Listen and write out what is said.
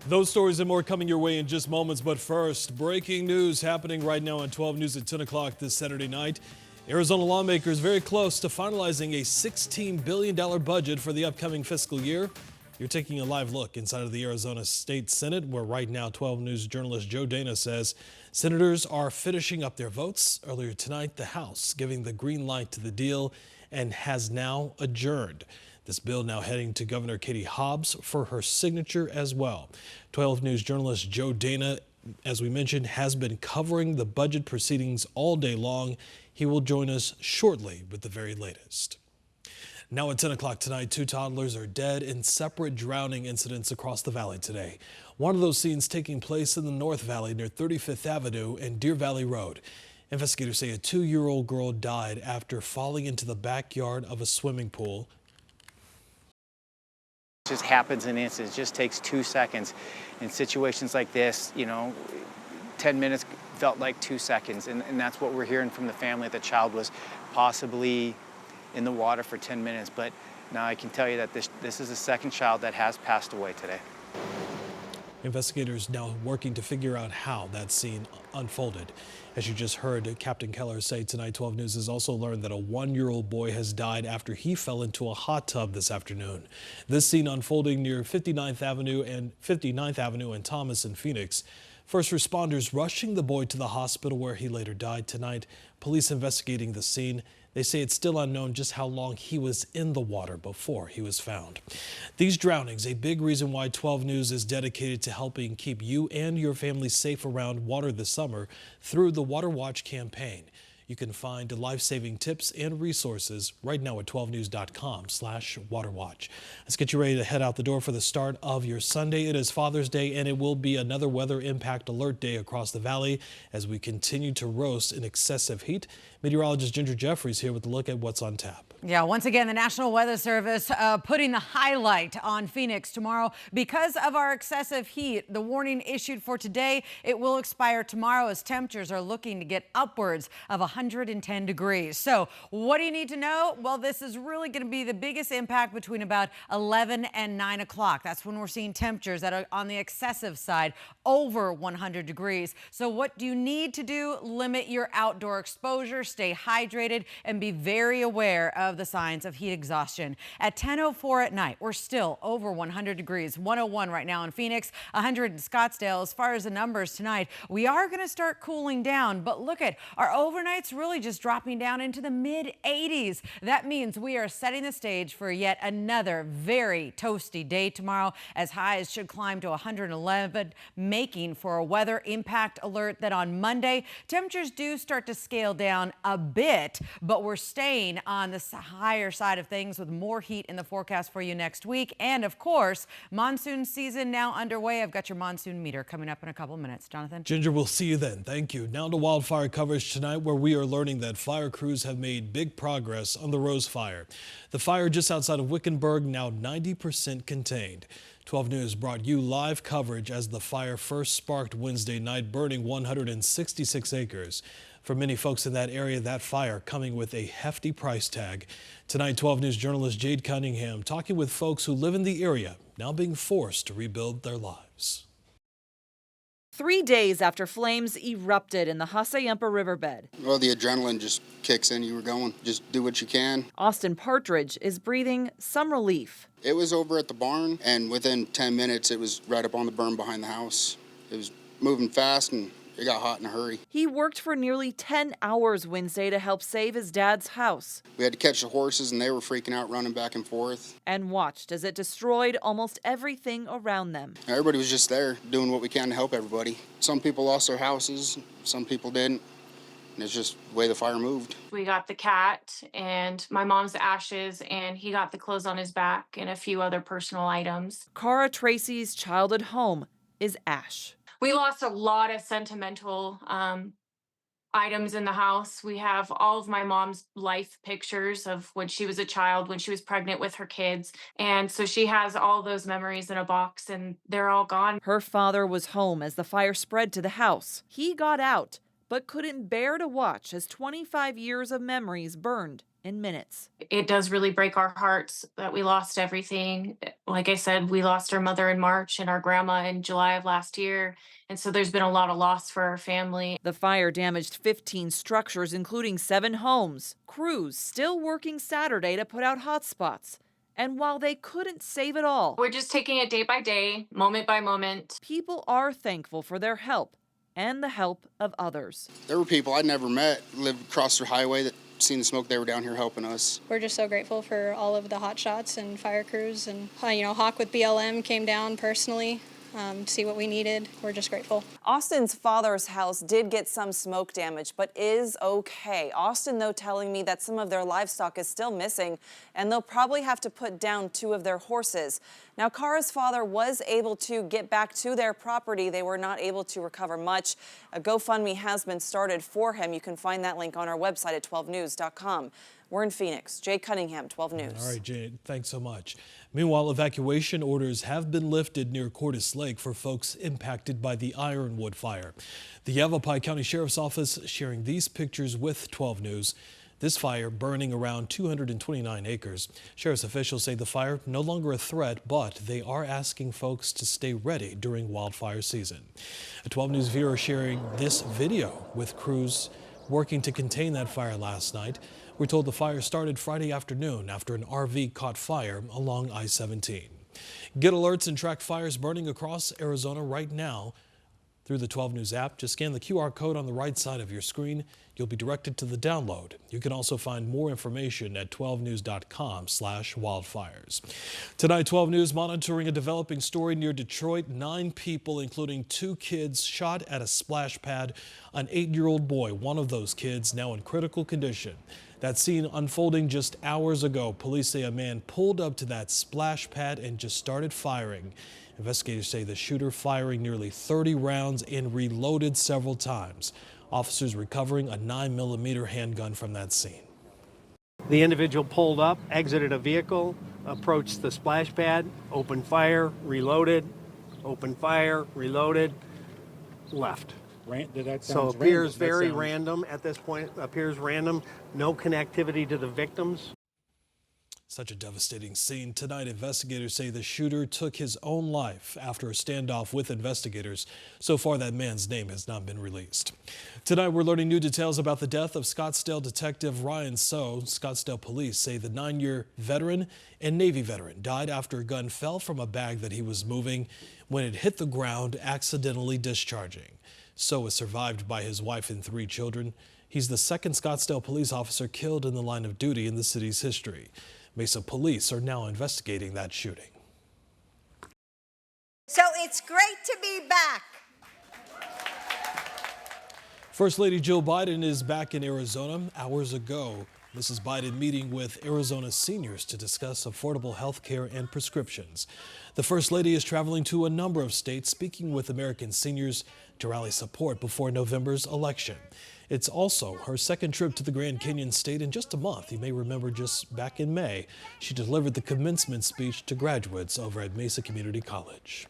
Those stories and more coming your way in just moments. But first, breaking news happening right now on 12 News at 10 o'clock this Saturday night. Arizona lawmakers very close to finalizing a $16 billion budget for the upcoming fiscal year. You're taking a live look inside of the Arizona State Senate, where right now 12 News journalist Joe Dana says senators are finishing up their votes. Earlier tonight, the House giving the green light to the deal and has now adjourned. This bill now heading to Governor Katie Hobbs for her signature as well. 12 News journalist Joe Dana, as we mentioned, has been covering the budget proceedings all day long. He will join us shortly with the very latest. Now at 10 o'clock tonight, 2 toddlers are dead in separate drowning incidents across the valley today. One of those scenes taking place in the North Valley near 35th Avenue and Deer Valley Road. Investigators say a 2-year-old girl died after falling into the backyard of a swimming pool. It just happens in instance. It just takes 2 seconds. In situations like this, 10 minutes felt like 2 seconds. And that's what we're hearing from the family. The child was possibly in the water for 10 minutes. But now I can tell you that this is the second child that has passed away today. Investigators now working to figure out how that scene unfolded. As you just heard Captain Keller say tonight, 12 News has also learned that a 1-year-old boy has died after he fell into a hot tub this afternoon. This scene unfolding near 59th Avenue and Thomas in Phoenix. First responders rushing the boy to the hospital where he later died tonight. Police investigating the scene. They say it's still unknown just how long he was in the water before he was found. These drownings, a big reason why 12 News is dedicated to helping keep you and your family safe around water this summer through the Water Watch campaign. You can find life-saving tips and resources right now at 12news.com/waterwatch. Let's get you ready to head out the door for the start of your Sunday. It is Father's Day, and it will be another weather impact alert day across the valley as we continue to roast in excessive heat. Meteorologist Ginger Jeffries here with a look at what's on tap. Yeah, once again, the National Weather Service putting the highlight on Phoenix tomorrow because of our excessive heat. The warning issued for today, it will expire tomorrow as temperatures are looking to get upwards of 110 degrees. So what do you need to know? Well, this is really going to be the biggest impact between about 11 and 9 o'clock. That's when we're seeing temperatures that are on the excessive side, over 100 degrees. So what do you need to do? Limit your outdoor exposure, stay hydrated, and be very aware of the signs of heat exhaustion. At 10:04 at night, we're still over 100 degrees, 101 right now in Phoenix, 100 in Scottsdale. As far as the numbers tonight, we are going to start cooling down, but look at our overnights really just dropping down into the mid 80s. That means we are setting the stage for yet another very toasty day tomorrow, as highs should climb to 111, making for a weather impact alert that on Monday, temperatures do start to scale down a bit, but we're staying on the higher side of things with more heat in the forecast for you next week. And of course, monsoon season now underway. I've got your monsoon meter coming up in a couple minutes. Jonathan? Ginger, we'll see you then. Thank you. Now to wildfire coverage tonight, where we are learning that fire crews have made big progress on the Rose Fire. The fire just outside of Wickenburg now 90% contained. 12 News brought you live coverage as the fire first sparked Wednesday night, burning 166 acres. For many folks in that area, that fire coming with a hefty price tag. Tonight, 12 News journalist Jade Cunningham talking with folks who live in the area, now being forced to rebuild their lives. 3 days after flames erupted in the Hassayampa riverbed. Well, the adrenaline just kicks in. You were going, just do what you can. Austin Partridge is breathing some relief. It was over at the barn, and within 10 minutes, it was right up on the berm behind the house. It was moving fast, and it got hot in a hurry. He worked for nearly 10 hours Wednesday to help save his dad's house. We had to catch the horses, and they were freaking out, running back and forth. And watched as it destroyed almost everything around them. Everybody was just there, doing what we can to help everybody. Some people lost their houses, some people didn't. And it's just the way the fire moved. We got the cat and my mom's ashes, and he got the clothes on his back and a few other personal items. Cara Tracy's childhood home is ash. We lost a lot of sentimental items in the house. We have all of my mom's life pictures of when she was a child, when she was pregnant with her kids. And so she has all those memories in a box, and they're all gone. Her father was home as the fire spread to the house. He got out, but couldn't bear to watch as 25 years of memories burned in minutes. It does really break our hearts that we lost everything. Like I said, we lost our mother in March and our grandma in July of last year. And so there's been a lot of loss for our family. The fire damaged 15 structures, including 7 homes. Crews still working Saturday to put out hotspots. And while they couldn't save it all, We're just taking it day by day, moment by moment. people are thankful for their help and the help of others. There were people I'd never met, lived across their highway, that seen the smoke. They were down here helping us. We're just so grateful for all of the hot shots and fire crews, and Hawk with BLM came down personally to see what we needed. We're just grateful. Austin's father's house did get some smoke damage, but is okay. Austin, though, telling me that some of their livestock is still missing, and they'll probably have to put down 2 of their horses. Now, Kara's father was able to get back to their property. They were not able to recover much. A GoFundMe has been started for him. You can find that link on our website at 12news.com. We're in Phoenix. Jay Cunningham, 12 News. All right, Jade, thanks so much. Meanwhile, evacuation orders have been lifted near Cordis Lake for folks impacted by the Ironwood fire. The Yavapai County Sheriff's Office sharing these pictures with 12 News. This fire burning around 229 acres. Sheriff's officials say the fire no longer a threat, but they are asking folks to stay ready during wildfire season. A 12 News viewer sharing this video with crews working to contain that fire last night. We're told the fire started Friday afternoon after an RV caught fire along I-17. Get alerts and track fires burning across Arizona right now through the 12 News app. Just scan the QR code on the right side of your screen. You'll be directed to the download. You can also find more information at 12news.com/wildfires. Tonight, 12 News monitoring a developing story near Detroit. 9 people, including 2 kids, shot at a splash pad. An 8-year-old boy, one of those kids, now in critical condition. That scene unfolding just hours ago. Police say a man pulled up to that splash pad and just started firing. Investigators say the shooter firing nearly 30 rounds and reloaded several times. Officers recovering a 9mm handgun from that scene. The individual pulled up, exited a vehicle, approached the splash pad, opened fire, reloaded, opened fire, reloaded, left. So appears very random at this point, appears random, no connectivity to the victims. Such a devastating scene. Tonight, investigators say the shooter took his own life after a standoff with investigators. So far, that man's name has not been released. Tonight, we're learning new details about the death of Scottsdale detective Ryan So. Scottsdale police say the 9-year veteran and Navy veteran died after a gun fell from a bag that he was moving when it hit the ground, accidentally discharging. So was survived by his wife and 3 children. He's the second Scottsdale police officer killed in the line of duty in the city's history. Mesa police are now investigating that shooting. So it's great to be back. First Lady Jill Biden is back in Arizona. Hours ago, Mrs. Biden meeting with Arizona seniors to discuss affordable health care and prescriptions. The First Lady is traveling to a number of states, speaking with American seniors to rally support before November's election. It's also her second trip to the Grand Canyon State in just a month. You may remember just back in May, she delivered the commencement speech to graduates over at Mesa Community College.